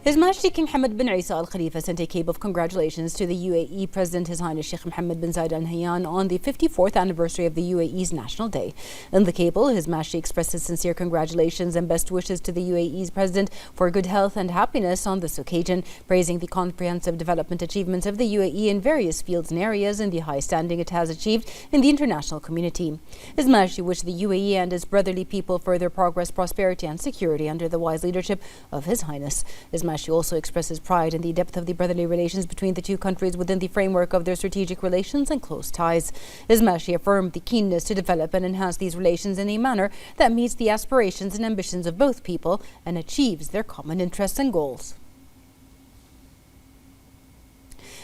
His Majesty King Hamad bin Isa Al Khalifa sent a cape of congratulations to the UAE President His Highness Sheikh Mohammed bin Zayed Al Nahyan on the 54th anniversary of the UAE's National Day. In the cable, His Majesty expresses sincere congratulations and best wishes to the UAE's President for good health and happiness on this occasion, praising the comprehensive development achievements of the UAE in various fields and areas and the high standing it has achieved in the international community. His Majesty wished the UAE and its brotherly people further progress, prosperity and security under the wise leadership of His Highness. His Majesty also expresses pride in the depth of the brotherly relations between the two countries within the framework of their strategic relations and close ties. His Majesty affirmed the keenness to develop and enhance these relations in a manner that meets the aspirations and ambitions of both people and achieves their common interests and goals.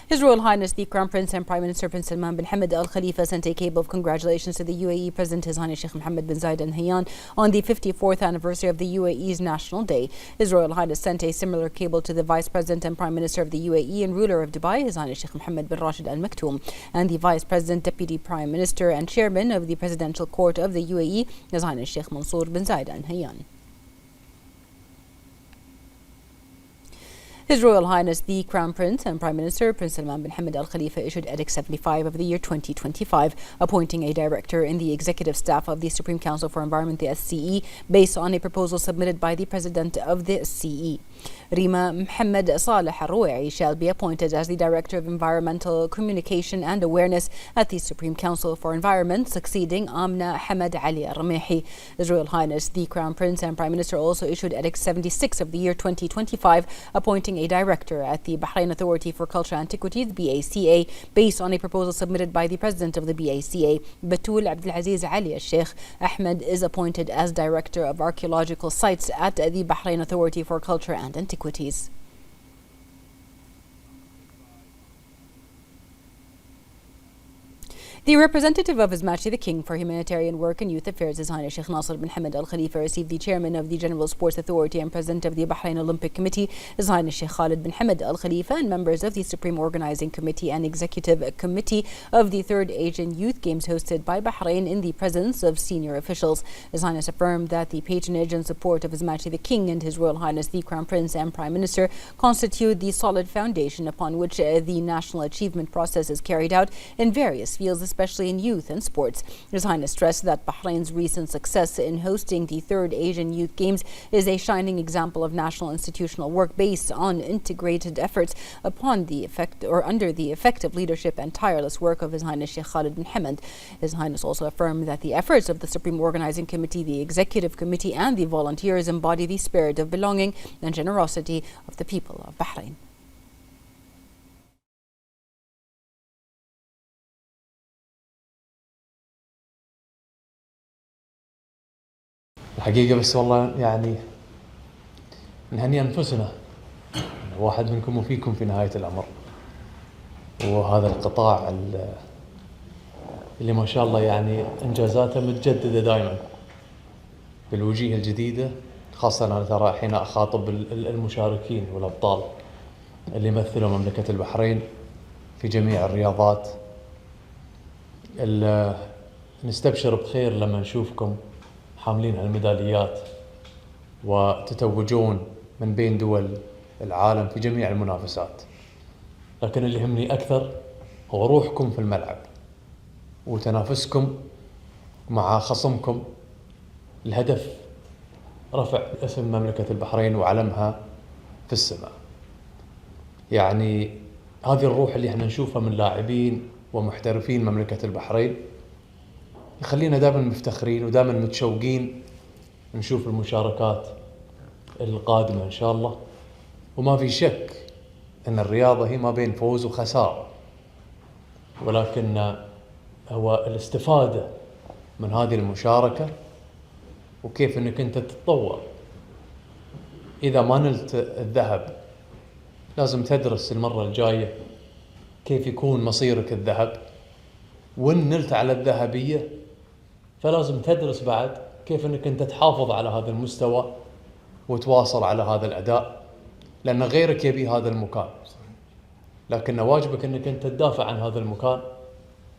His Royal Highness the Crown Prince and Prime Minister Prince Salman bin Hamad Al Khalifa sent a cape of congratulations to the UAE President His Highness Sheikh Mohammed bin Zayed Al Nahyan on the 54th anniversary of the UAE's National Day. His Royal Highness sent a similar cable to the Vice President and Prime Minister of the UAE and ruler of Dubai, His Highness Sheikh Mohammed bin Rashid Al Maktoum, and the Vice President, Deputy Prime Minister and Chairman of the Presidential Court of the UAE, His Highness Sheikh Mansour bin Zayed Al Nahyan. His Royal Highness the Crown Prince and Prime Minister Prince Salman bin Hamad Al Khalifa issued Edict 75 of the year 2025, appointing a director in the executive staff of the Supreme Council for Environment, the SCE, based on a proposal submitted by the President of the SCE. Rima Mohammed Saleh Al-Ruwa'i shall be appointed as the Director of Environmental Communication and Awareness at the Supreme Council for Environment, succeeding Amna Hamad Ali Al-Ramehi. His Royal Highness the Crown Prince and Prime Minister also issued Edict 76 of the year 2025, appointing a director at the Bahrain Authority for Cultural Antiquities, BACA, based on a proposal submitted by the President of the BACA. Batul Abdulaziz Ali Al-Sheikh Ahmed is appointed as Director of Archaeological Sites at the Bahrain Authority for Culture and Antiquities. The representative of His Majesty the King for Humanitarian Work and Youth Affairs, His Highness Sheikh Nasser bin Hamad Al Khalifa, received the Chairman of the General Sports Authority and President of the Bahrain Olympic Committee, His Highness Sheikh Khalid bin Hamad Al Khalifa, and members of the Supreme Organizing Committee and Executive Committee of the 3rd Asian Youth Games hosted by Bahrain in the presence of senior officials. His Highness affirmed that the patronage and support of His Majesty the King and His Royal Highness the Crown Prince and Prime Minister constitute the solid foundation upon which the national achievement process is carried out in various fields, especially in youth and sports. His Highness stressed that Bahrain's recent success in hosting the 3rd Asian Youth Games is a shining example of national institutional work based on integrated efforts under the effective leadership and tireless work of His Highness Sheikh Khalid bin Hamad. His Highness also affirmed that the efforts of the Supreme Organizing Committee, the Executive Committee and the volunteers embody the spirit of belonging and generosity of the people of Bahrain. الحقيقة بس والله يعني نهني أنفسنا، واحد منكم وفيكم في نهاية الأمر، وهذا القطاع اللي ما شاء الله يعني إنجازاته متجددة دائما بالوجيه الجديدة، خاصة أنا ترى حين أخاطب المشاركين والأبطال اللي يمثلوا مملكة البحرين في جميع الرياضات. نستبشر بخير لما نشوفكم حاملين هالميداليات وتتوجون من بين دول العالم في جميع المنافسات، لكن اللي يهمني أكثر هو روحكم في الملعب وتنافسكم مع خصمكم. الهدف رفع اسم مملكة البحرين وعلمها في السماء. يعني هذه الروح اللي احنا نشوفها من لاعبين ومحترفين مملكة البحرين يخلينا دائما مفتخرين ودائما متشوقين نشوف المشاركات القادمة إن شاء الله. وما في شك أن الرياضة هي ما بين فوز وخسارة، ولكن هو الاستفادة من هذه المشاركة وكيف أنك أنت تتطور. إذا ما نلت الذهب لازم تدرس المرة الجاية كيف يكون مصيرك الذهب، وإن نلت على الذهبية فلازم تدرس بعد كيف أنك أنت تحافظ على هذا المستوى وتواصل على هذا الأداء، لأن غيرك يبي هذا المكان، لكن واجبك أنك أنت تدافع عن هذا المكان،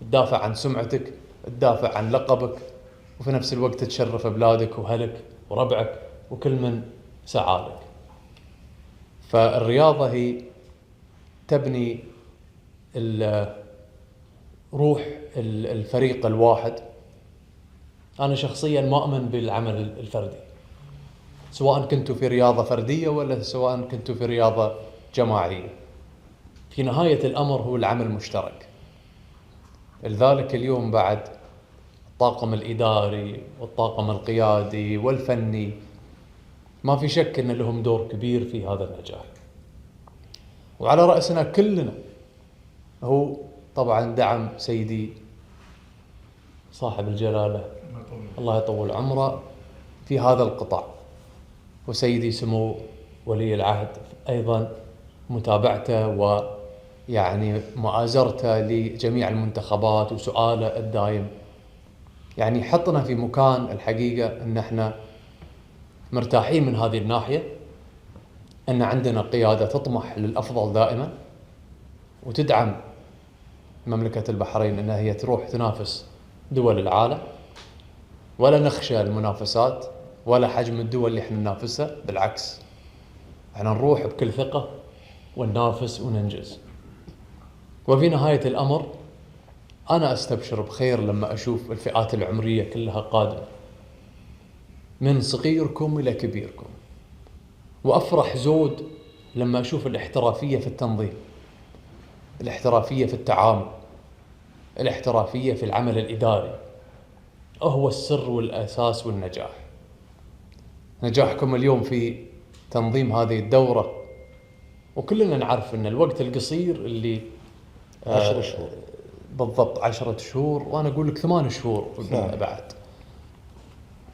تدافع عن سمعتك، تدافع عن لقبك، وفي نفس الوقت تشرف بلادك وأهلك وربعك وكل من سعالك. فالرياضة هي تبني روح الفريق الواحد. أنا شخصيا ما أؤمن بالعمل الفردي، سواء كنتوا في رياضة فردية ولا سواء كنتوا في رياضة جماعية. في نهاية الأمر هو العمل المشترك. لذلك اليوم بعد الطاقم الإداري والطاقم القيادي والفني ما في شك أن لهم دور كبير في هذا النجاح، وعلى رأسنا كلنا هو طبعا دعم سيدي صاحب الجلالة الله يطول عمره في هذا القطاع، وسيدي سمو ولي العهد أيضا متابعته ويعني مؤازرته لجميع المنتخبات وسؤاله الدائم. يعني حطنا في مكان الحقيقة أن احنا مرتاحين من هذه الناحية، أن عندنا قيادة تطمح للأفضل دائما وتدعم مملكة البحرين أنها هي تروح تنافس دول العالم، ولا نخشى المنافسات ولا حجم الدول اللي احنا ننافسها. بالعكس احنا نروح بكل ثقة وننافس وننجز. وفي نهاية الأمر أنا أستبشر بخير لما أشوف الفئات العمرية كلها قادمة من صغيركم إلى كبيركم، وأفرح زود لما أشوف الاحترافية في التنظيم، الاحترافية في التعامل، الاحترافية في العمل الإداري. هو السر والأساس والنجاح. نجاحكم اليوم في تنظيم هذه الدورة، وكلنا نعرف أن الوقت القصير اللي 10 شهور بالضبط 10 شهور، وأنا أقول لك 8 شهور بعد،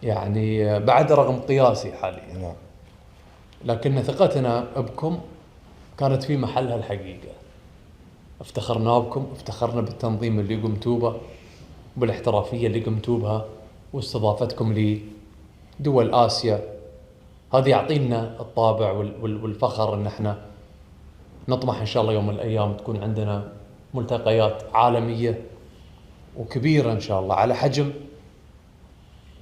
يعني بعد رقم قياسي حاليا. لكن ثقتنا بكم كانت في محلها الحقيقة. افتخرنا بكم، افتخرنا بالتنظيم اللي قمتوا به، بالاحترافية اللي قمتوا بها، واستضافتكم لدول آسيا. هذه يعطينا الطابع والفخر ان احنا نطمح ان شاء الله يوم من الايام تكون عندنا ملتقيات عالمية وكبيرة ان شاء الله، على حجم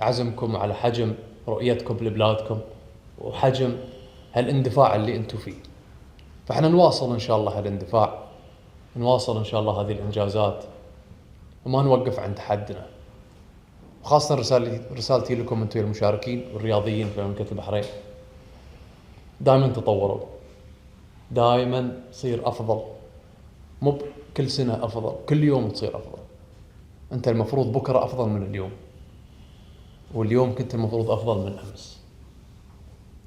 عزمكم، على حجم رؤيتكم لبلادكم، وحجم هالاندفاع اللي انتم فيه. فاحنا نواصل ان شاء الله هالاندفاع، نواصل ان شاء الله هذه الانجازات، وما نوقف عند حدنا. وخاصة رسالتي لكم انتم المشاركين والرياضيين في مملكة البحرين، دائما تطوروا، دائما تصير افضل، مو كل سنة افضل، كل يوم تصير افضل. انت المفروض بكرة افضل من اليوم، واليوم كنت المفروض افضل من امس.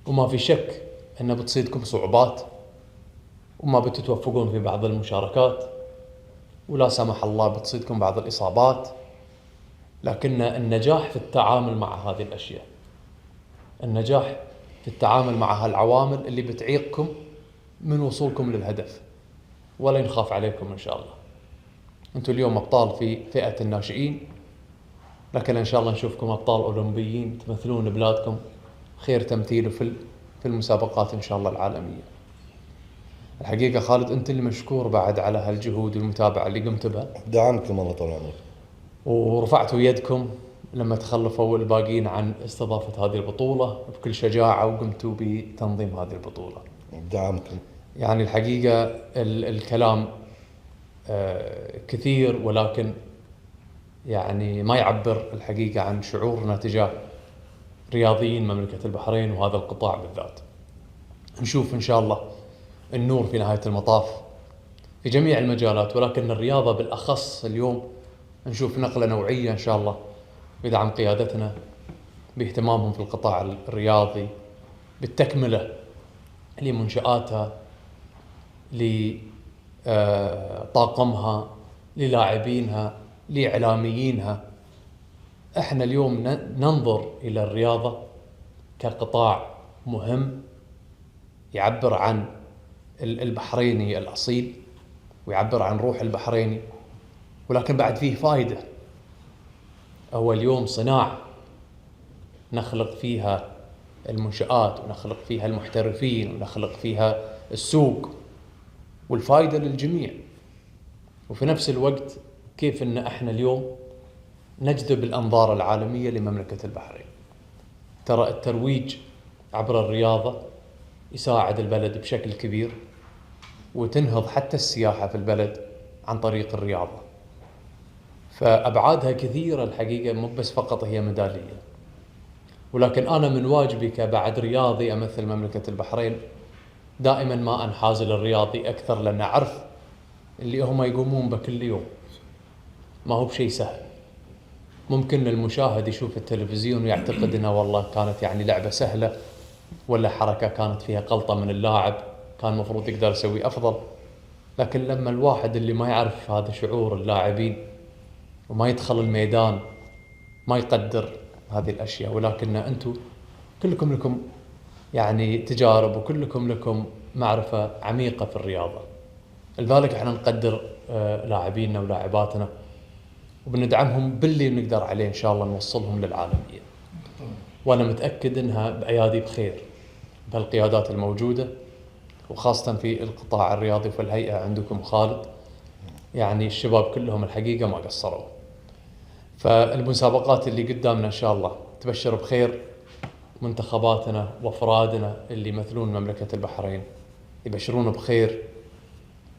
وما في شك ان بتصيدكم صعوبات، وما بتتوفقون في بعض المشاركات، ولا سمح الله بتصيدكم بعض الإصابات. لكن النجاح في التعامل مع هذه الأشياء، النجاح في التعامل مع هالعوامل اللي بتعيقكم من وصولكم للهدف، ولا ينخاف عليكم إن شاء الله. أنتم اليوم أبطال في فئة الناشئين، لكن إن شاء الله نشوفكم أبطال أولمبيين تمثلون بلادكم خير تمثيل في المسابقات إن شاء الله العالمية. الحقيقة خالد أنت اللي مشكور بعد على هالجهود والمتابعة اللي قمت بها. دعمكم الله طول عمرك، ورفعتوا يدكم لما تخلفوا الباقيين عن استضافة هذه البطولة بكل شجاعة، وقمتوا بتنظيم هذه البطولة. دعمكم. يعني الحقيقة الكلام كثير، ولكن يعني ما يعبر الحقيقة عن شعورنا تجاه رياضيين مملكة البحرين وهذا القطاع بالذات. نشوف إن شاء الله النور في نهاية المطاف في جميع المجالات، ولكن الرياضة بالأخص اليوم نشوف نقلة نوعية إن شاء الله بدعم قيادتنا، باهتمامهم في القطاع الرياضي، بالتكملة لمنشآتها، لطاقمها، للاعبينها، لإعلاميينها. احنا اليوم ننظر إلى الرياضة كقطاع مهم يعبر عن البحريني الأصيل، ويعبر عن روح البحريني، ولكن بعد فيه فائدة. هو اليوم صناعة نخلق فيها المنشآت، ونخلق فيها المحترفين، ونخلق فيها السوق، والفائدة للجميع. وفي نفس الوقت كيف ان احنا اليوم نجذب الأنظار العالمية لمملكة البحرين. ترى الترويج عبر الرياضة يساعد البلد بشكل كبير وتنهض حتى السياحة في البلد عن طريق الرياضة. فأبعادها كثيرة الحقيقة، مو بس فقط هي ميدالية. ولكن أنا من واجبي كبعد رياضي أمثل مملكة البحرين دائما ما أنحاز للرياضي أكثر، لأن أعرف اللي هم يقومون بكل يوم ما هو بشيء سهل. ممكن المشاهد يشوف التلفزيون ويعتقد انها والله كانت يعني لعبة سهلة، ولا حركة كانت فيها غلطة من اللاعب كان المفروض يقدر يسوي أفضل. لكن لما الواحد اللي ما يعرف هذا شعور اللاعبين وما يدخل الميدان ما يقدر هذه الأشياء. ولكن أنتم كلكم لكم يعني تجارب، وكلكم لكم معرفة عميقة في الرياضة، لذلك احنا نقدر لاعبينا ولاعباتنا وبندعمهم باللي نقدر عليه إن شاء الله نوصلهم للعالمية. وأنا متأكد إنها بأيادي بخير بهالقيادات الموجودة، وخاصة في القطاع الرياضي وفي الهيئة عندكم خالد، يعني الشباب كلهم الحقيقة ما قصروا. فالمسابقات اللي قدامنا إن شاء الله تبشر بخير. منتخباتنا وأفرادنا اللي يمثلون مملكة البحرين يبشرون بخير.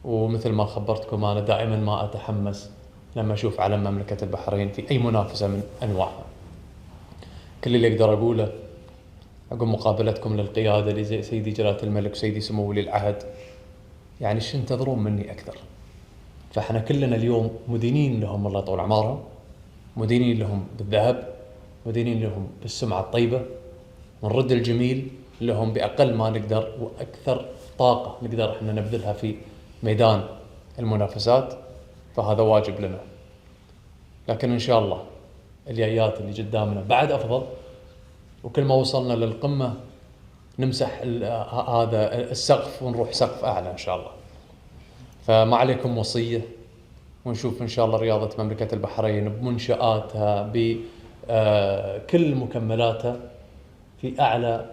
ومثل ما خبرتكم أنا دائما ما أتحمس لما أشوف علم مملكة البحرين في أي منافسة من أنواعها. كل اللي أقدر أقوله أقول مقابلتكم للقيادة اللي زي سيدي جلالة الملك وسيدي سمو ولي العهد، يعني شو ينتظرون مني أكثر؟ فإحنا كلنا اليوم مدينين لهم الله يطول أعمارهم، مدينين لهم بالذهب، مدينين لهم بالسمعة الطيبة، ونرد الجميل لهم بأقل ما نقدر وأكثر طاقة نقدر إحنا نبذلها في ميدان المنافسات. فهذا واجب لنا. لكن إن شاء الله الجايات اللي قدامنا بعد أفضل، وكل ما وصلنا للقمة نمسح هذا السقف ونروح سقف أعلى إن شاء الله. فما عليكم وصية، ونشوف إن شاء الله رياضة مملكة البحرين بمنشآتها بكل مكملاتها في أعلى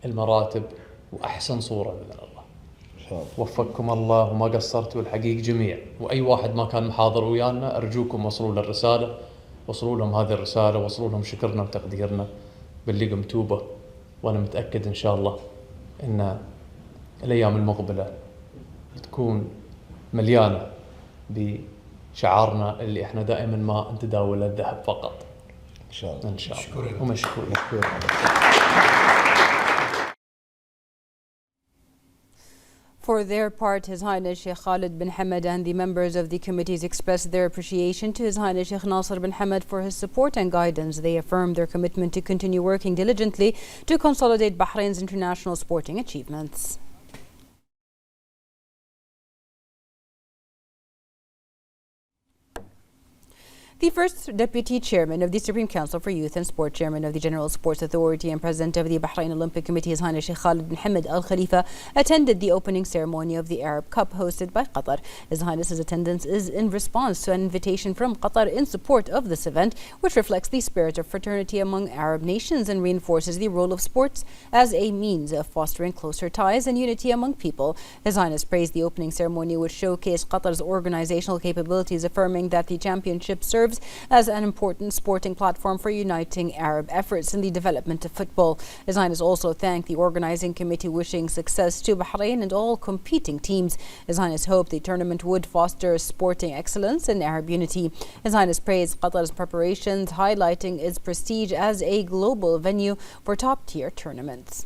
المراتب وأحسن صورة بإذن الله. وفقكم الله وما قصرتوا الحقيقة جميع. وأي واحد ما كان محاضر ويانا أرجوكم وصلوا له الرسالة، وصلوا لهم هذه الرسالة، وصلوا لهم شكرنا وتقديرنا باللي قمتوا به. وأنا متأكد إن شاء الله إن الأيام المقبلة تكون مليانة بشعارنا اللي إحنا دائما ما نتداول الذهب فقط إن شاء الله. إن شاء الله. ومشكور. For their part, His Highness Sheikh Khalid bin Hamad and the members of the committees expressed their appreciation to His Highness Sheikh Nasser bin Hamad for his support and guidance. They affirmed their commitment to continue working diligently to consolidate Bahrain's international sporting achievements. The first Deputy Chairman of the Supreme Council for Youth and Sport, Chairman of the General Sports Authority and President of the Bahrain Olympic Committee, His Highness Sheikh Khalid bin Hamad Al Khalifa, attended the opening ceremony of the Arab Cup hosted by Qatar. His Highness's attendance is in response to an invitation from Qatar in support of this event, which reflects the spirit of fraternity among Arab nations and reinforces the role of sports as a means of fostering closer ties and unity among people. His Highness praised the opening ceremony, which showcased Qatar's organizational capabilities, affirming that the championship serves as an important sporting platform for uniting Arab efforts in the development of football. His Highness also thanked the organizing committee, wishing success to Bahrain and all competing teams. His Highness hoped the tournament would foster sporting excellence and Arab unity. His Highness praised Qatar's preparations, highlighting its prestige as a global venue for top-tier tournaments.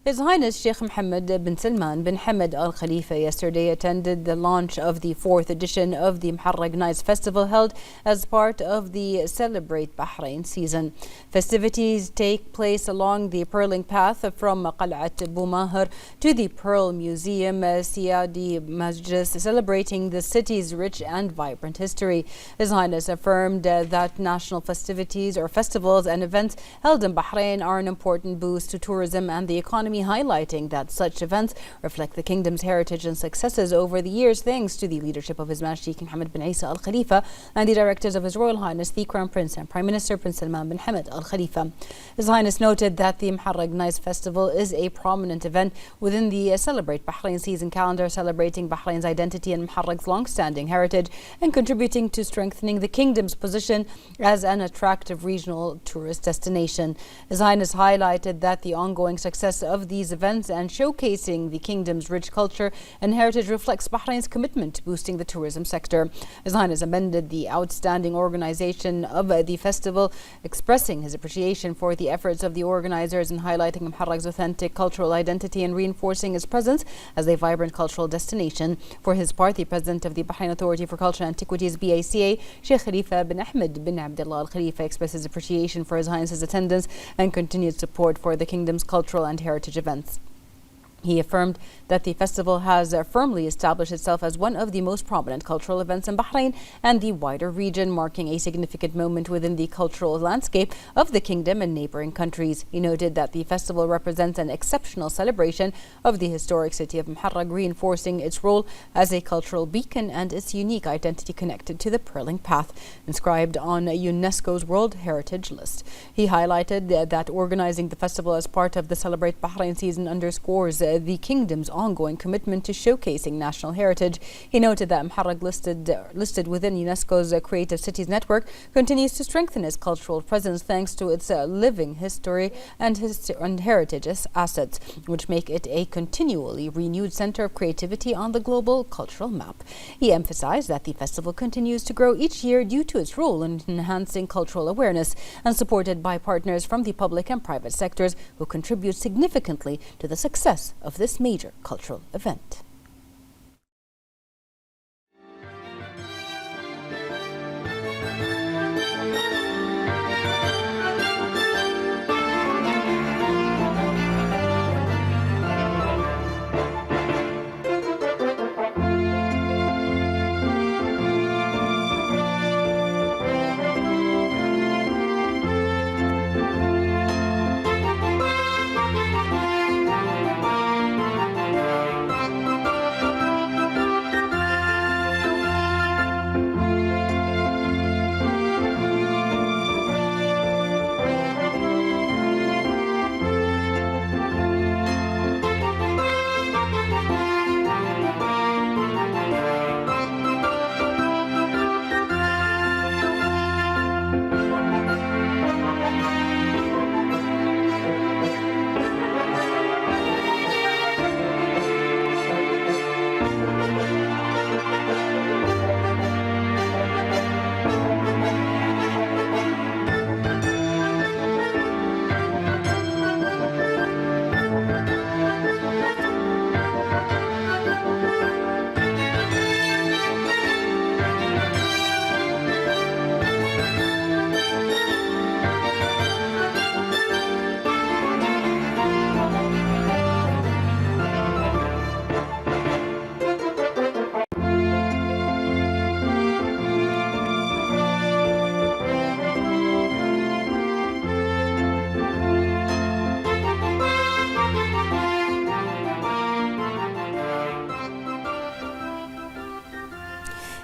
His Highness Sheikh Mohammed bin Salman bin Hamad Al Khalifa yesterday attended the launch of the 4th edition of the Muharraq Nights Festival held as part of the Celebrate Bahrain season. Festivities take place along the Pearling Path from Qal'at Boumaher to the Pearl Museum, Siyadi Majlis, celebrating the city's rich and vibrant history. His Highness affirmed that national festivities or festivals and events held in Bahrain are an important boost to tourism and the economy economy, highlighting that such events reflect the kingdom's heritage and successes over the years thanks to the leadership of His Majesty King Hamad bin Isa Al Khalifa and the directors of His Royal Highness the Crown Prince and Prime Minister Prince Salman bin Hamad Al Khalifa. His Highness noted that the Muharraq Nice Festival is a prominent event within the Celebrate Bahrain season calendar, celebrating Bahrain's identity and Muharraq's long-standing heritage and contributing to strengthening the kingdom's position as an attractive regional tourist destination. His Highness highlighted that the ongoing success of these events and showcasing the kingdom's rich culture and heritage reflects Bahrain's commitment to boosting the tourism sector. His Highness amended the outstanding organization of the festival, expressing his appreciation for the efforts of the organizers in highlighting Muharraq's authentic cultural identity and reinforcing its presence as a vibrant cultural destination. For his part, the President of the Bahrain Authority for Culture and Antiquities, BACA, Sheikh Khalifa bin Ahmed bin Abdullah Al Khalifa, expresses appreciation for His Highness's attendance and continued support for the kingdom's cultural and heritage events. He affirmed that the festival has firmly established itself as one of the most prominent cultural events in Bahrain and the wider region, marking a significant moment within the cultural landscape of the kingdom and neighboring countries. He noted that the festival represents an exceptional celebration of the historic city of Muharraq, reinforcing its role as a cultural beacon and its unique identity connected to the Pearling Path, inscribed on UNESCO's World Heritage List. He highlighted that organizing the festival as part of the Celebrate Bahrain season underscores the kingdom's ongoing commitment to showcasing national heritage. He noted that Muharraq, listed within UNESCO's Creative Cities Network, continues to strengthen its cultural presence thanks to its living history and heritage assets, which make it a continually renewed center of creativity on the global cultural map. He emphasized that the festival continues to grow each year due to its role in enhancing cultural awareness and supported by partners from the public and private sectors who contribute significantly to the success of this major cultural event.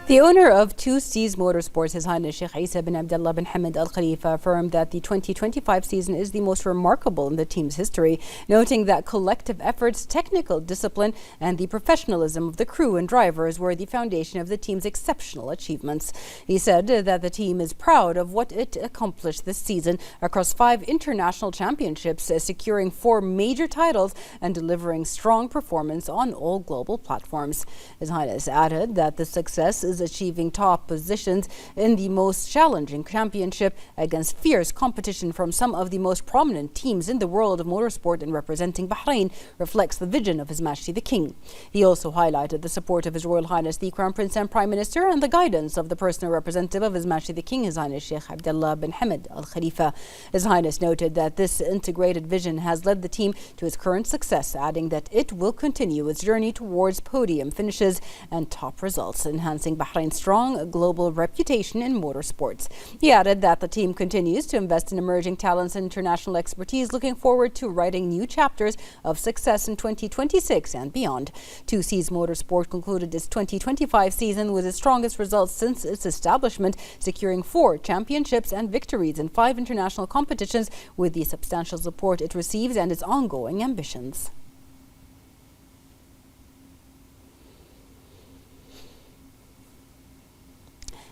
The owner of Two Seas Motorsports, His Highness Sheikh Isa bin Abdullah bin Hamad Al Khalifa, affirmed that the 2025 season is the most remarkable in the team's history, noting that collective efforts, technical discipline, and the professionalism of the crew and drivers were the foundation of the team's exceptional achievements. He said that the team is proud of what it accomplished this season across 5 international championships, securing 4 major titles and delivering strong performance on all global platforms. His Highness added that the success is achieving top positions in the most challenging championship against fierce competition from some of the most prominent teams in the world of motorsport, and representing Bahrain reflects the vision of His Majesty the King. He also highlighted the support of His Royal Highness the Crown Prince and Prime Minister and the guidance of the personal representative of His Majesty the King, His Highness Sheikh Abdullah bin Hamad Al Khalifa. His Highness noted that this integrated vision has led the team to its current success, adding that it will continue its journey towards podium finishes and top results, enhancing Bahrain's Bahrain's strong global reputation in motorsports. He added that the team continues to invest in emerging talents and international expertise, looking forward to writing new chapters of success in 2026 and beyond. 2C's Motorsport concluded its 2025 season with its strongest results since its establishment, securing 4 championships and victories in 5 international competitions, with the substantial support it receives and its ongoing ambitions.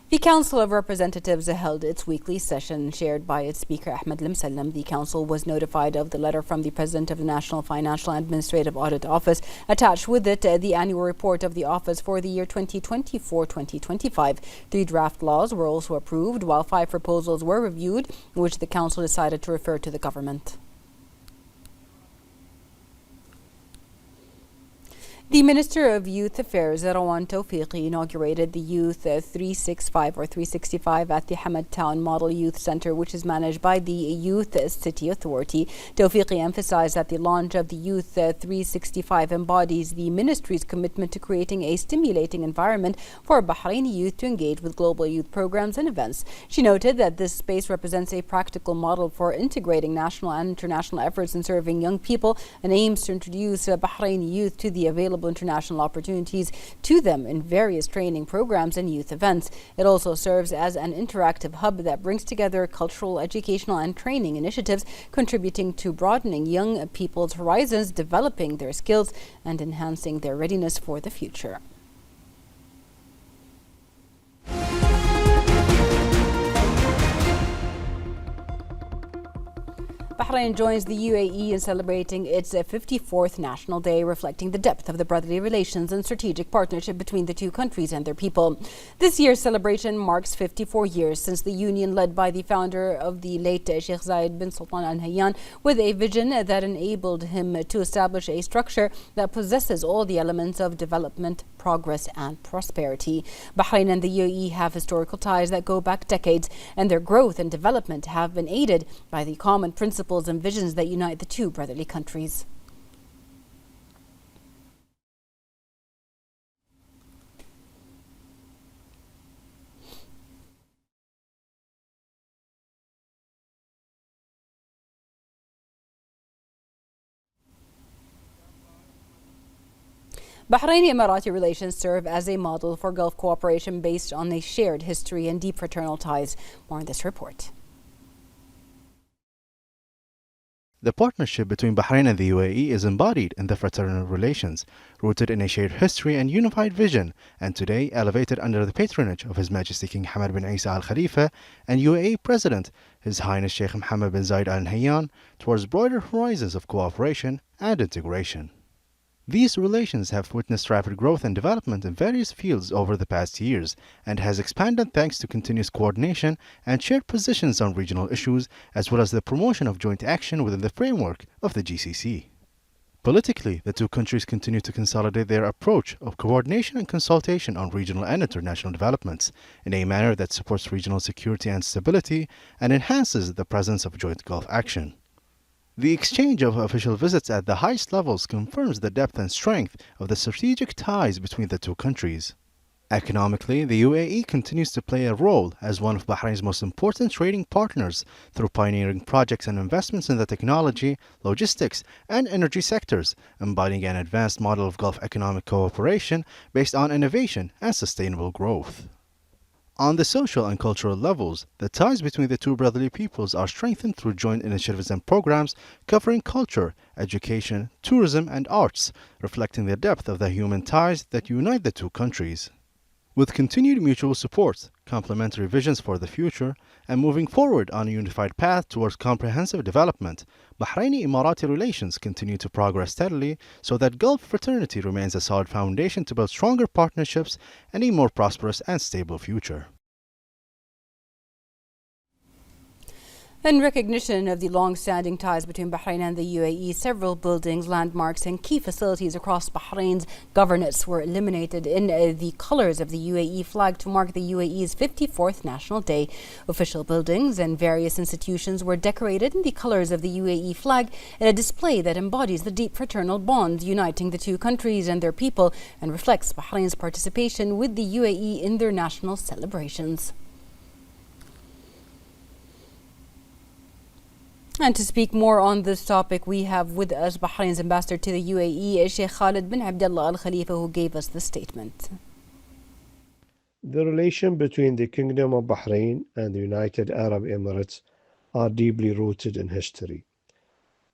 The Council of Representatives held its weekly session chaired by its Speaker Ahmed Al-Msallam. The Council was notified of the letter from the President of the National Financial and Administrative Audit Office. Attached with it, the annual report of the office for the year 2024-2025. 3 draft laws were also approved, while 5 proposals were reviewed, which the Council decided to refer to the government. The Minister of Youth Affairs, Rawan Tawfiqi, inaugurated the Youth 365 or 365 at the Hamad Town Model Youth Centre, which is managed by the Youth City Authority. Tawfiqi emphasized that the launch of the Youth 365 embodies the Ministry's commitment to creating a stimulating environment for Bahraini youth to engage with global youth programs and events. She noted that this space represents a practical model for integrating national and international efforts in serving young people and aims to introduce Bahraini youth to the available international opportunities to them in various training programs and youth events. It also serves as an interactive hub that brings together cultural, educational and training initiatives, contributing to broadening young people's horizons, developing their skills and enhancing their readiness for the future. Bahrain joins the UAE in celebrating its 54th National Day, reflecting the depth of the brotherly relations and strategic partnership between the two countries and their people. This year's celebration marks 54 years since the union, led by the founder of the late Sheikh Zayed bin Sultan Al Nahyan, with a vision that enabled him to establish a structure that possesses all the elements of development, progress and prosperity. Bahrain and the UAE have historical ties that go back decades, and their growth and development have been aided by the common principles and visions that unite the two brotherly countries. Bahraini-Emirati relations serve as a model for Gulf cooperation based on a shared history and deep fraternal ties. More in this report. The partnership between Bahrain and the UAE is embodied in the fraternal relations, rooted in a shared history and unified vision, and today elevated under the patronage of His Majesty King Hamad bin Isa Al Khalifa and UAE President His Highness Sheikh Mohammed bin Zayed Al Nahyan towards broader horizons of cooperation and integration. These relations have witnessed rapid growth and development in various fields over the past years, and has expanded thanks to continuous coordination and shared positions on regional issues, as well as the promotion of joint action within the framework of the GCC. Politically, the two countries continue to consolidate their approach of coordination and consultation on regional and international developments in a manner that supports regional security and stability and enhances the presence of joint Gulf action. The exchange of official visits at the highest levels confirms the depth and strength of the strategic ties between the two countries. Economically, the UAE continues to play a role as one of Bahrain's most important trading partners through pioneering projects and investments in the technology, logistics, and energy sectors, embodying an advanced model of Gulf economic cooperation based on innovation and sustainable growth. On the social and cultural levels, the ties between the two brotherly peoples are strengthened through joint initiatives and programs covering culture, education, tourism, and arts, reflecting the depth of the human ties that unite the two countries. With continued mutual support, complementary visions for the future, and moving forward on a unified path towards comprehensive development, Bahraini-Emirati relations continue to progress steadily so that Gulf fraternity remains a solid foundation to build stronger partnerships and a more prosperous and stable future. In recognition of the long-standing ties between Bahrain and the UAE, several buildings, landmarks and key facilities across Bahrain's governorate were illuminated in the colours of the UAE flag to mark the UAE's 54th National Day. Official buildings and various institutions were decorated in the colours of the UAE flag in a display that embodies the deep fraternal bonds uniting the two countries and their people and reflects Bahrain's participation with the UAE in their national celebrations. And to speak more on this topic, we have with us Bahrain's ambassador to the UAE, Sheikh Khalid bin Abdullah Al Khalifa, who gave us the statement. The relation between the Kingdom of Bahrain and the United Arab Emirates are deeply rooted in history,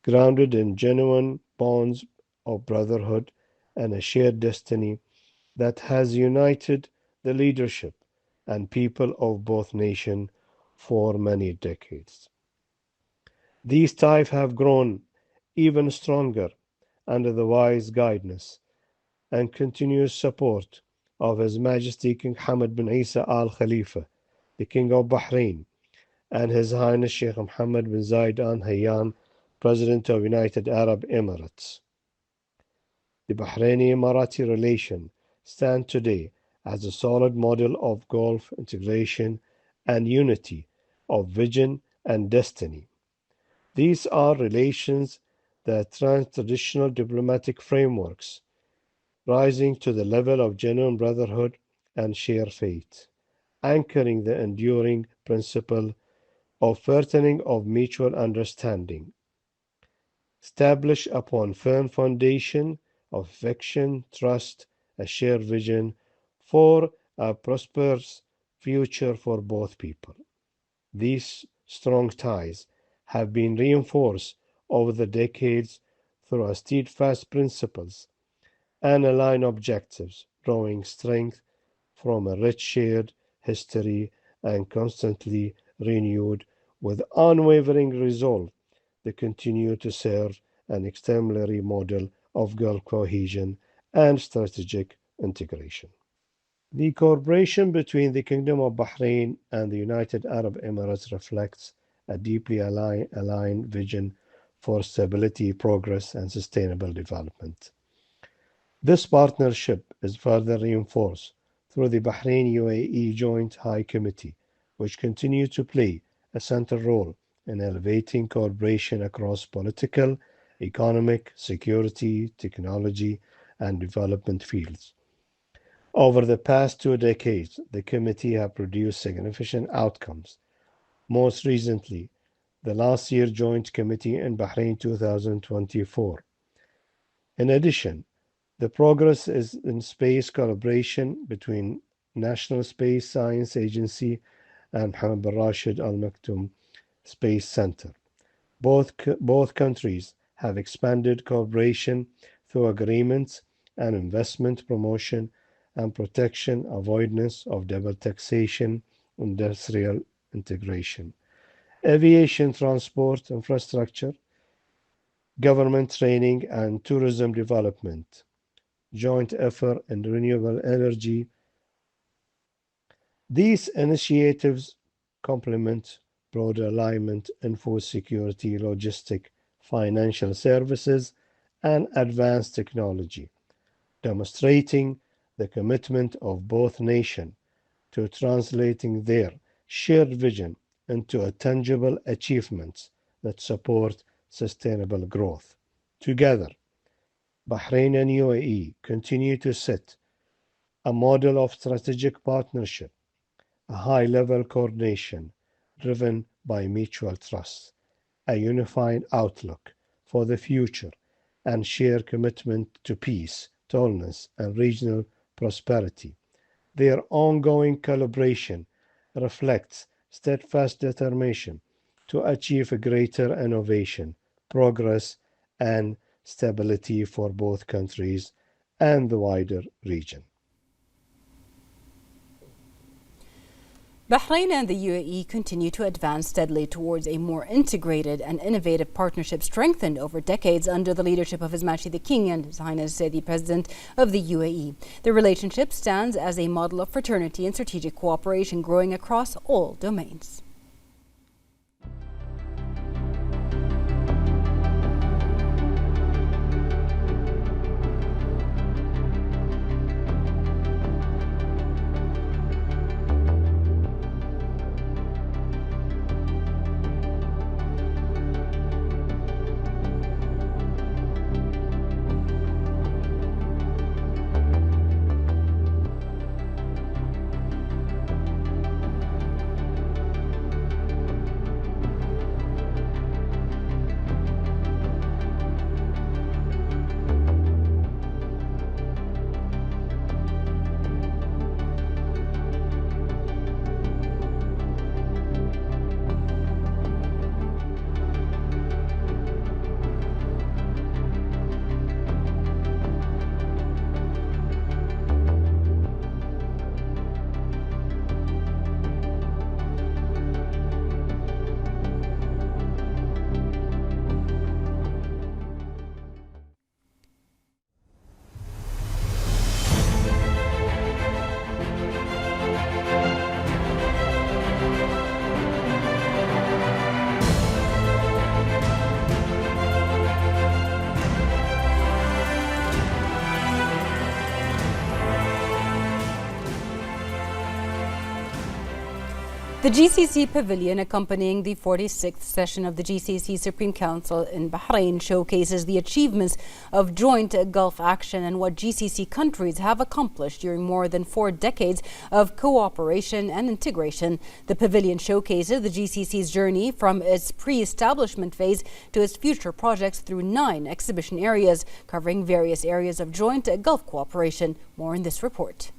grounded in genuine bonds of brotherhood and a shared destiny that has united the leadership and people of both nations for many decades. These ties have grown even stronger under the wise guidance and continuous support of His Majesty King Hamad bin Isa Al Khalifa, the King of Bahrain, and His Highness Sheikh Mohammed bin Zayed Al Nahyan, President of United Arab Emirates. The Bahraini-Emirati relation stands today as a solid model of Gulf integration and unity of vision and destiny. These are relations that trans traditional diplomatic frameworks, rising to the level of genuine brotherhood and shared faith, anchoring the enduring principle of furthering of mutual understanding, established upon firm foundation of affection, trust, a shared vision for a prosperous future for both people. These strong ties have been reinforced over the decades through our steadfast principles and aligned objectives, drawing strength from a rich shared history and constantly renewed with unwavering resolve to continue to serve an exemplary model of Gulf cohesion and strategic integration. The cooperation between the Kingdom of Bahrain and the United Arab Emirates reflects a deeply aligned vision for stability, progress, and sustainable development. This partnership is further reinforced through the Bahrain-UAE Joint High Committee, which continues to play a central role in elevating cooperation across political, economic, security, technology, and development fields. Over the past 2 decades, the committee has produced significant outcomes. Most recently, the last year Joint Committee in Bahrain 2024. In addition, the progress is in space collaboration between National Space Science Agency and Mohammed bin Rashid Al Maktoum Space Center. Both countries have expanded cooperation through agreements and investment promotion and protection, avoidance of double taxation, industrial integration, aviation transport infrastructure, government training and tourism development, joint effort in renewable energy. These initiatives complement broader alignment in food security, logistic, financial services, and advanced technology, demonstrating the commitment of both nations to translating their shared vision into a tangible achievements that support sustainable growth. Together, Bahrain and UAE continue to set a model of strategic partnership, a high-level coordination driven by mutual trust, a unified outlook for the future, and shared commitment to peace, tolerance, and regional prosperity. Their ongoing collaboration reflects steadfast determination to achieve greater innovation, progress, and stability for both countries and the wider region. Bahrain and the UAE continue to advance steadily towards a more integrated and innovative partnership strengthened over decades under the leadership of His Majesty the King and His Highness the President of the UAE. The relationship stands as a model of fraternity and strategic cooperation growing across all domains. The GCC pavilion accompanying the 46th session of the GCC Supreme Council in Bahrain showcases the achievements of joint Gulf action and what GCC countries have accomplished during more than 4 decades of cooperation and integration. The pavilion showcases the GCC's journey from its pre-establishment phase to its future projects through 9 exhibition areas, covering various areas of joint Gulf cooperation. More in this report.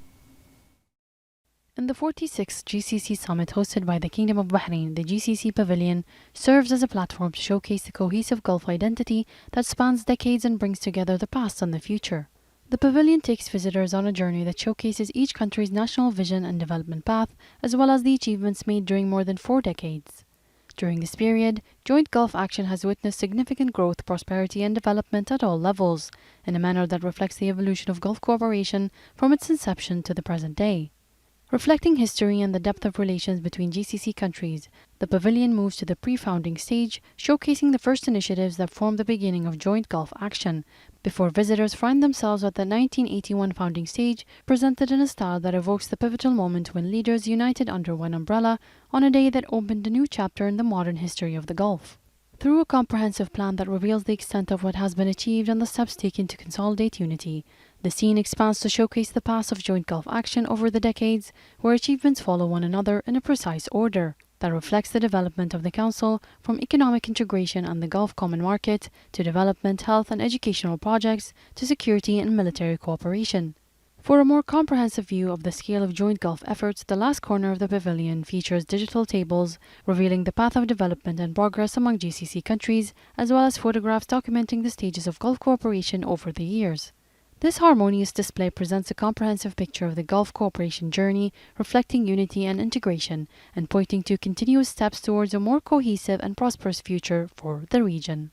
In the 46th GCC summit hosted by the Kingdom of Bahrain, the GCC Pavilion serves as a platform to showcase the cohesive Gulf identity that spans decades and brings together the past and the future. The pavilion takes visitors on a journey that showcases each country's national vision and development path, as well as the achievements made during more than 4 decades. During this period, joint Gulf action has witnessed significant growth, prosperity and development at all levels, in a manner that reflects the evolution of Gulf cooperation from its inception to the present day. Reflecting history and the depth of relations between GCC countries, the pavilion moves to the pre-founding stage, showcasing the first initiatives that formed the beginning of joint Gulf action, before visitors find themselves at the 1981 founding stage, presented in a style that evokes the pivotal moment when leaders united under one umbrella on a day that opened a new chapter in the modern history of the Gulf. Through a comprehensive plan that reveals the extent of what has been achieved and the steps taken to consolidate unity, the scene expands to showcase the past of joint Gulf action over the decades, where achievements follow one another in a precise order that reflects the development of the Council from economic integration and the Gulf Common Market to development, health and educational projects to security and military cooperation. For a more comprehensive view of the scale of joint Gulf efforts, the last corner of the pavilion features digital tables revealing the path of development and progress among GCC countries, as well as photographs documenting the stages of Gulf cooperation over the years. This harmonious display presents a comprehensive picture of the Gulf cooperation journey, reflecting unity and integration, and pointing to continuous steps towards a more cohesive and prosperous future for the region.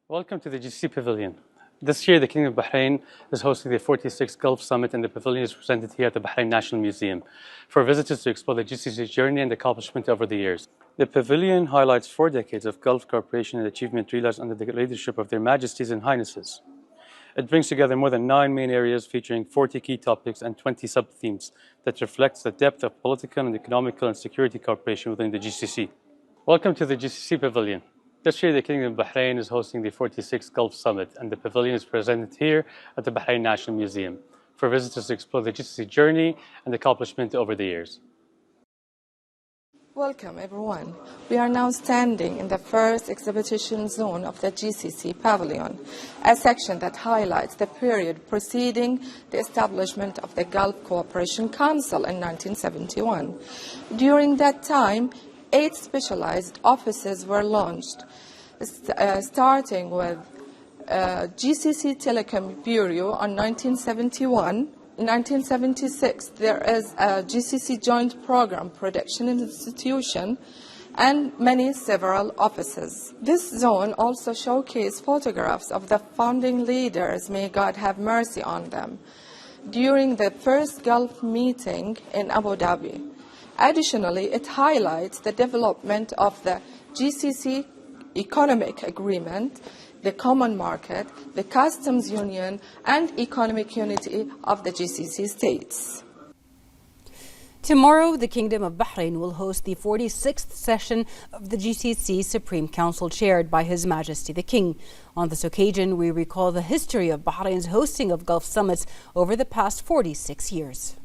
Welcome to the GCC Pavilion. This year, the Kingdom of Bahrain is hosting the 46th Gulf Summit, and the pavilion is presented here at the Bahrain National Museum for visitors to explore the GCC's journey and accomplishment over the years. The pavilion highlights 4 decades of Gulf cooperation and achievement realized under the leadership of Their Majesties and Highnesses. It brings together more than 9 main areas featuring 40 key topics and 20 sub-themes that reflects the depth of political and economical and security cooperation within the GCC. Welcome to the GCC Pavilion. This year, the Kingdom of Bahrain is hosting the 46th Gulf Summit, and the pavilion is presented here at the Bahrain National Museum for visitors to explore the GCC journey and accomplishment over the years. Welcome everyone. We are now standing in the first exhibition zone of the GCC Pavilion, a section that highlights the period preceding the establishment of the Gulf Cooperation Council in 1971. During that time, 8 specialized offices were launched, starting with GCC Telecom Bureau on 1971. In 1976, there is a GCC Joint Program Production Institution and several offices. This zone also showcased photographs of the founding leaders, may God have mercy on them, during the first Gulf meeting in Abu Dhabi. Additionally, it highlights the development of the GCC Economic Agreement, the Common Market, the Customs Union, and economic unity of the GCC states. Tomorrow, the Kingdom of Bahrain will host the 46th session of the GCC Supreme Council, chaired by His Majesty the King. On this occasion, we recall the history of Bahrain's hosting of Gulf summits over the past 46 years.